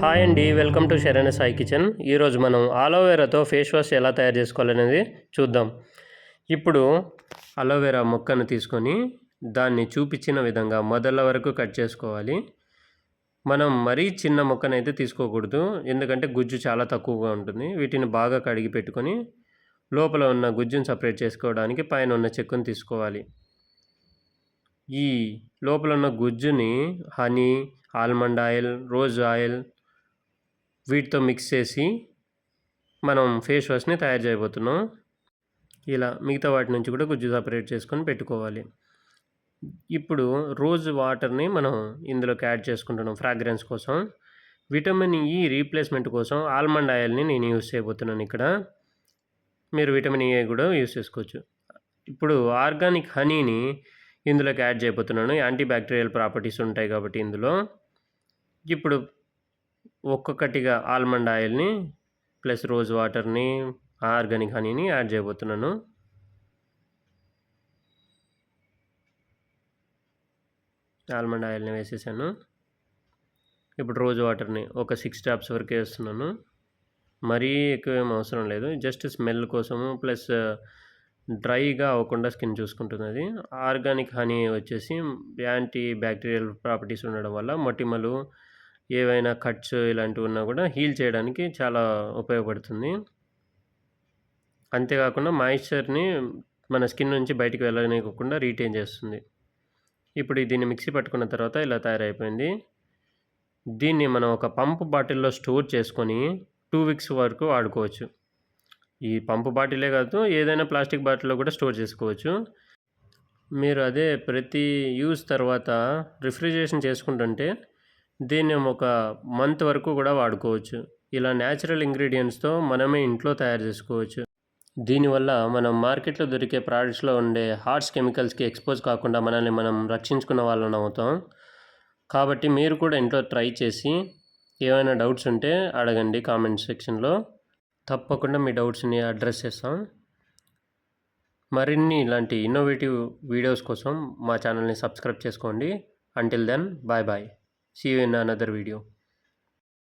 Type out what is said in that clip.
Hi అండి, welcome to Saranya Sai kitchen. ఈరోజు మనం అలోవెరాతో ఫేస్ వాష్ ఎలా తయారు చేసుకోవాలనేది చూద్దాం. ఇప్పుడు అలోవెరా మొక్కను తీసుకొని దాన్ని చూపించిన విధంగా మొదల వరకు కట్ చేసుకోవాలి. మనం మరీ చిన్న మొక్కనైతే తీసుకోకూడదు, ఎందుకంటే గుజ్జు చాలా తక్కువగా ఉంటుంది. వీటిని బాగా కడిగి పెట్టుకొని లోపల ఉన్న గుజ్జును సపరేట్ చేసుకోవడానికి పైన ఉన్న చెక్కును తీసుకోవాలి. ఈ లోపల ఉన్న గుజ్జుని honey, almond oil, rose oil వీటితో మిక్స్ చేసి మనం ఫేస్ వాష్ని తయారు చేయబోతున్నాం. ఇలా మిగతా వాటి నుంచి కూడా గుజ్జు సపరేట్ చేసుకొని పెట్టుకోవాలి. ఇప్పుడు రోజ్ వాటర్ని మనం ఇందులోకి యాడ్ చేసుకుంటున్నాం ఫ్రాగ్రెన్స్ కోసం. విటమిన్ ఈ రీప్లేస్మెంట్ కోసం ఆల్మండ్ ఆయిల్ని నేను యూస్ చేయబోతున్నాను ఇక్కడ. మీరు విటమిన్ ఏ కూడా యూస్ చేసుకోవచ్చు. ఇప్పుడు ఆర్గానిక్ హనీని ఇందులోకి యాడ్ చేయబోతున్నాను. యాంటీ బ్యాక్టీరియల్ ప్రాపర్టీస్ ఉంటాయి కాబట్టి ఇందులో. ఇప్పుడు ఒక్కొక్కటిగా ఆల్మండ్ ఆయిల్ని ప్లస్ రోజ్ వాటర్ని ఆర్గానిక్ హనీని యాడ్ చేయబోతున్నాను. ఆల్మండ్ ఆయిల్ని వేసేసాను. ఇప్పుడు రోజ్ వాటర్ని ఒక 6 డ్రాప్స్ వరకు వేస్తున్నాను. మరీ ఎక్కువ ఏం అవసరం లేదు, జస్ట్ స్మెల్ కోసము, ప్లస్ డ్రైగా అవ్వకుండా స్కిన్ చూసుకుంటుంది అది. ఆర్గానిక్ హనీ వచ్చేసి యాంటీ బ్యాక్టీరియల్ ప్రాపర్టీస్ ఉండడం వల్ల మొటిమలు, ఏవైనా కట్స్ ఇలాంటివి ఉన్నా కూడా హీల్ చేయడానికి చాలా ఉపయోగపడుతుంది. అంతేకాకుండా మాయిశ్చర్ని మన స్కిన్ నుంచి బయటికి వెళ్ళనివ్వకుండా రీటైన్ చేస్తుంది. ఇప్పుడు దీన్ని మిక్సీ పట్టుకున్న తర్వాత ఇలా తయారైపోయింది. దీన్ని మనం ఒక పంపు బాటిల్లో స్టోర్ చేసుకొని 2 వీక్స్ వరకు వాడుకోవచ్చు. ఈ పంపు బాటిలే కాదు, ఏదైనా ప్లాస్టిక్ బాటిల్లో కూడా స్టోర్ చేసుకోవచ్చు. మీరు అదే ప్రతి యూజ్ తర్వాత రిఫ్రిజిరేషన్ చేసుకుంటుంటే దీన్ని ఒక మంత్ వరకు కూడా వాడుకోవచ్చు. ఇలా న్యాచురల్ ఇంగ్రీడియంట్స్తో మనమే ఇంట్లో తయారు చేసుకోవచ్చు. దీనివల్ల మనం మార్కెట్లో దొరికే ప్రోడక్ట్స్లో ఉండే హార్ష్ కెమికల్స్కి ఎక్స్పోజ్ కాకుండా మనల్ని మనం రక్షించుకున్న వాళ్ళని అవుతాం. కాబట్టి మీరు కూడా ఇంట్లో ట్రై చేసి ఏమైనా డౌట్స్ ఉంటే అడగండి కామెంట్ సెక్షన్లో. తప్పకుండా మీ డౌట్స్ని అడ్రస్ చేస్తాం. మరిన్ని ఇలాంటి ఇన్నోవేటివ్ వీడియోస్ కోసం మా ఛానల్ని సబ్స్క్రైబ్ చేసుకోండి. Until then, bye bye. See you in another video.